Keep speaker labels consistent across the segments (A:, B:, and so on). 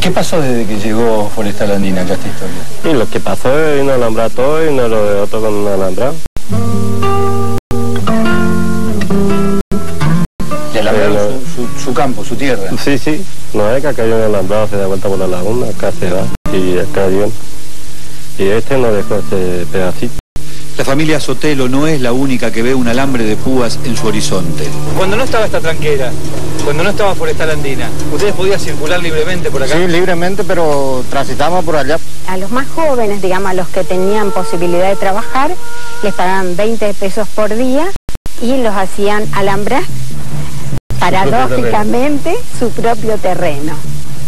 A: qué pasó desde que llegó Forestal Andina acá a esta historia?
B: Y lo que pasó es vino a alambrar todo y no lo dejó todo con un alambrado.
A: Le alambraron su campo, su tierra.
B: Sí, sí. No es que acá hay un alambrado, se da vuelta por la laguna, acá se va y acá viene. Y este no dejó ese pedacito.
C: La familia Sotelo no es la única que ve un alambre de púas en su horizonte.
D: Cuando no estaba esta tranquera, cuando no estaba Forestal Andina, ¿ustedes podían circular libremente por acá?
E: Sí, libremente, pero transitamos por allá.
F: A los más jóvenes, digamos, a los que tenían posibilidad de trabajar, les pagaban 20 pesos por día y los hacían alambrar, paradójicamente, su propio terreno.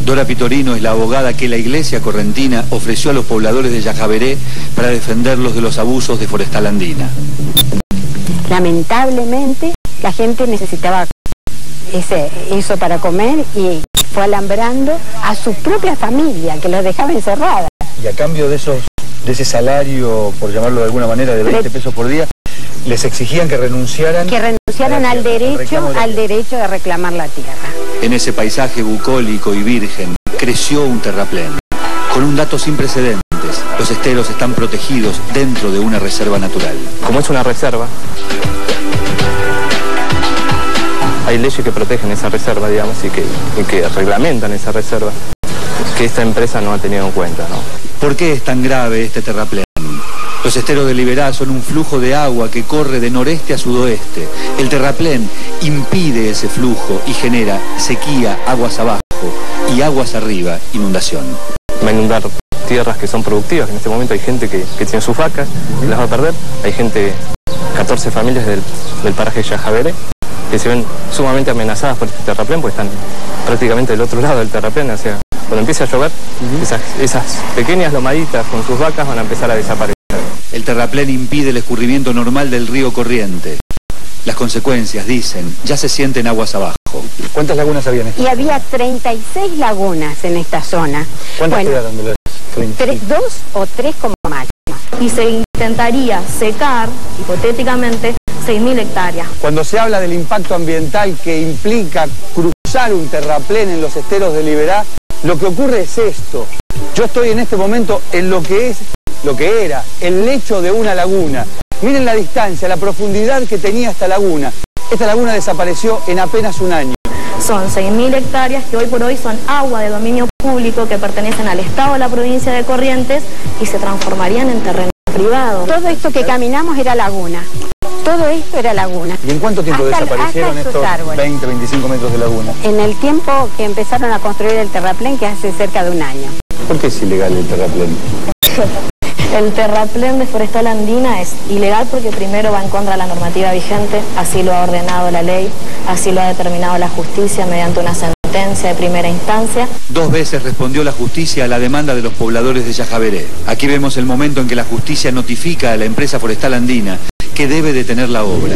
C: Dora Pitorino es la abogada que la iglesia correntina ofreció a los pobladores de Yajaveré para defenderlos de los abusos de Forestal Andina.
F: Lamentablemente, la gente necesitaba eso para comer y fue alambrando a su propia familia, que los dejaba encerrada.
A: Y a cambio de ese salario, por llamarlo de alguna manera, de 20 pesos por día, les exigían que renunciaran...
F: al derecho de reclamar la tierra.
C: En ese paisaje bucólico y virgen creció un terraplén. Con un dato sin precedentes, los esteros están protegidos dentro de una reserva natural.
G: Como es una reserva, hay leyes que protegen esa reserva, digamos, y que reglamentan esa reserva, que esta empresa no ha tenido en cuenta, ¿no?
C: ¿Por qué es tan grave este terraplén? Los esteros de Liberá son un flujo de agua que corre de noreste a sudoeste. El terraplén impide ese flujo y genera sequía, aguas abajo y aguas arriba, inundación.
G: Va a inundar tierras que son productivas, que en este momento hay gente que tiene sus vacas y las va a perder. Hay gente, 14 familias del paraje Yajaveré, que se ven sumamente amenazadas por este terraplén, porque están prácticamente del otro lado del terraplén. O sea, cuando empiece a llover, esas pequeñas lomaditas con sus vacas van a empezar a desaparecer.
C: El terraplén impide el escurrimiento normal del río Corriente. Las consecuencias, dicen, ya se sienten aguas abajo.
A: ¿Cuántas lagunas había en esta?
F: Y había 36 lagunas en esta zona.
A: ¿Cuántas quedaron de las 36?
F: 2 o 3 como máximo.
H: Y se intentaría secar, hipotéticamente, 6.000 hectáreas.
D: Cuando se habla del impacto ambiental que implica cruzar un terraplén en los esteros de Liberá, lo que ocurre es esto. Yo estoy en este momento en lo que era el lecho de una laguna. Miren la distancia, la profundidad que tenía esta laguna. Esta laguna desapareció en apenas un año.
H: Son 6.000 hectáreas que hoy por hoy son agua de dominio público que pertenecen al Estado de la provincia de Corrientes y se transformarían en terreno privado.
F: Todo esto que caminamos era laguna. Todo esto era laguna.
A: ¿Y en cuánto tiempo desaparecieron estos 20, 25 metros de laguna?
F: En el tiempo que empezaron a construir el terraplén, que hace cerca de un año.
A: ¿Por qué es ilegal el terraplén?
H: El terraplén de Forestal Andina es ilegal porque primero va en contra de la normativa vigente, así lo ha ordenado la ley, así lo ha determinado la justicia mediante una sentencia de primera instancia.
C: 2 veces respondió la justicia a la demanda de los pobladores de Yajaveré. Aquí vemos el momento en que la justicia notifica a la empresa Forestal Andina que debe detener la obra.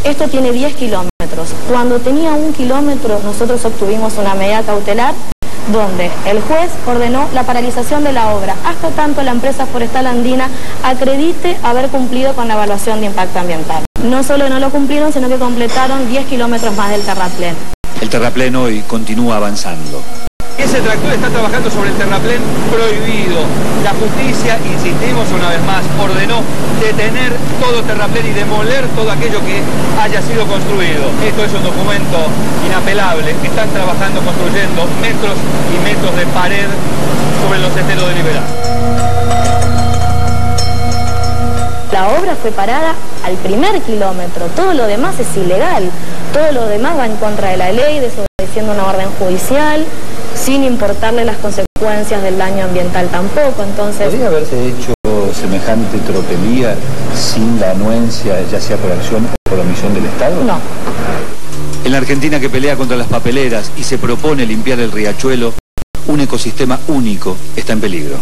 H: Esto tiene 10 kilómetros. Cuando tenía 1 kilómetro, nosotros obtuvimos una medida cautelar donde el juez ordenó la paralización de la obra, hasta tanto la empresa Forestal Andina acredite haber cumplido con la evaluación de impacto ambiental. No solo no lo cumplieron, sino que completaron 10 kilómetros más del terraplén.
C: El terraplén hoy continúa avanzando.
D: Ese tractor está trabajando sobre el terraplén prohibido. La justicia, insistimos una vez más, ordenó detener todo terraplén y demoler todo aquello que haya sido construido. Esto es un documento inapelable. Están trabajando, construyendo metros y metros de pared sobre los esteros de Liberá.
H: La obra fue parada al primer kilómetro. Todo lo demás es ilegal. Todo lo demás va en contra de la ley, desobedeciendo una orden judicial, sin importarle las consecuencias del daño ambiental tampoco. Entonces,
A: ¿podría haberse hecho semejante tropelía sin la anuencia, ya sea por acción o por omisión del Estado?
H: No.
C: En la Argentina que pelea contra las papeleras y se propone limpiar el riachuelo, un ecosistema único está en peligro.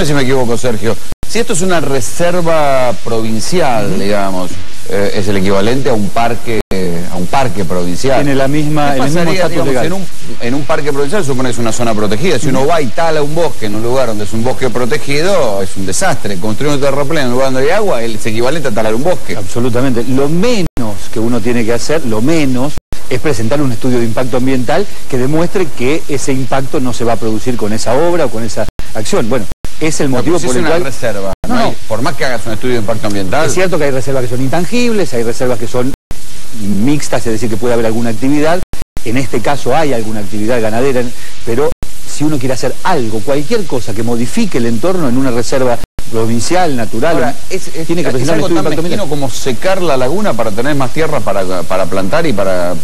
I: si me equivoco, Sergio. Si esto es una reserva provincial, digamos, es el equivalente a un parque provincial.
C: Tiene el mismo estatus legal.
I: En un parque provincial supone que es una zona protegida. Si uno va y tala un bosque en un lugar donde es un bosque protegido, es un desastre. Construir un terraplén en un lugar donde hay agua es equivalente a talar un bosque.
C: Absolutamente. Lo menos que uno tiene que hacer, es presentar un estudio de impacto ambiental que demuestre que ese impacto no se va a producir con esa obra o con esa acción. Bueno, es el motivo por el cual...
I: reserva. No. Por más que hagas un estudio de impacto ambiental...
C: Es cierto que hay reservas que son intangibles, hay reservas que son mixtas, es decir, que puede haber alguna actividad. En este caso hay alguna actividad ganadera, pero si uno quiere hacer algo, cualquier cosa que modifique el entorno en una reserva provincial, natural,
I: ahora,
C: tiene que presentar
I: algo
C: un estudio
I: tan
C: de impacto
I: mezquino
C: ambiental.
I: como secar la laguna para tener más tierra para plantar y para...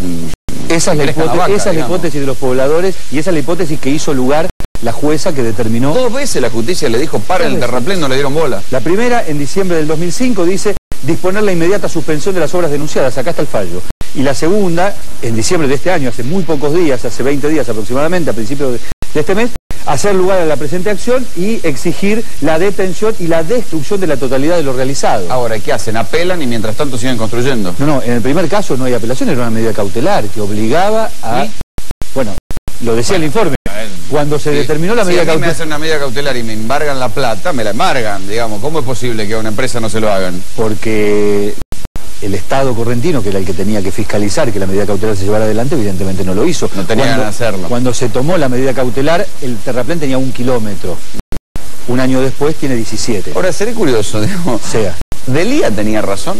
C: Esa es la hipótesis de los pobladores y esa es la hipótesis que hizo lugar la jueza que determinó...
I: 2 veces la justicia le dijo para el terraplén, no le dieron bola.
C: La primera, en diciembre del 2005, dice disponer la inmediata suspensión de las obras denunciadas, acá está el fallo. Y la segunda, en diciembre de este año, hace muy pocos días, hace 20 días aproximadamente, a principios de este mes, hacer lugar a la presente acción y exigir la detención y la destrucción de la totalidad de lo realizado.
I: Ahora, ¿qué hacen? Apelan y mientras tanto siguen construyendo.
C: No, en el primer caso no hay apelación, era una medida cautelar que obligaba a... Bueno, lo decía el informe. Cuando se determinó la medida
I: cautelar... Si a mí me hacen una medida cautelar y me embargan la plata, me la embargan, digamos. ¿Cómo es posible que a una empresa no se lo hagan?
C: Porque el Estado correntino, que era el que tenía que fiscalizar que la medida cautelar se llevara adelante, evidentemente no lo hizo.
I: No tenía ganas de hacerlo.
C: Cuando se tomó la medida cautelar, el terraplén tenía 1 kilómetro. Un año después tiene 17.
I: Ahora, seré curioso, digamos. ¿Delía tenía razón?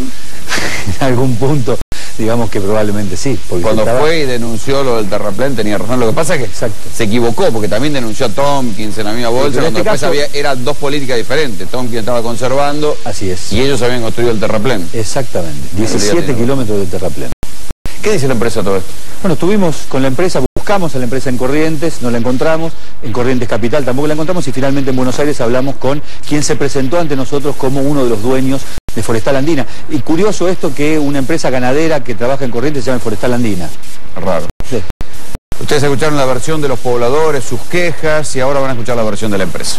C: En algún punto, digamos que probablemente sí.
I: Cuando fue y denunció lo del terraplén tenía razón. Lo que pasa es que se equivocó, porque también denunció a Tompkins en la misma bolsa, cuando después eran 2 políticas diferentes. Tompkins estaba conservando.
C: Así es.
I: Y ellos habían construido el terraplén.
C: Exactamente. 17 kilómetros de terraplén.
I: ¿Qué dice la empresa de todo esto?
C: Bueno, estuvimos con la empresa, buscamos a la empresa en Corrientes, no la encontramos, en Corrientes Capital tampoco la encontramos y finalmente en Buenos Aires hablamos con quien se presentó ante nosotros como uno de los dueños de Forestal Andina. Y curioso esto que una empresa ganadera que trabaja en Corrientes se llama Forestal Andina.
I: Raro. Sí. Ustedes escucharon la versión de los pobladores, sus quejas y ahora van a escuchar la versión de la empresa.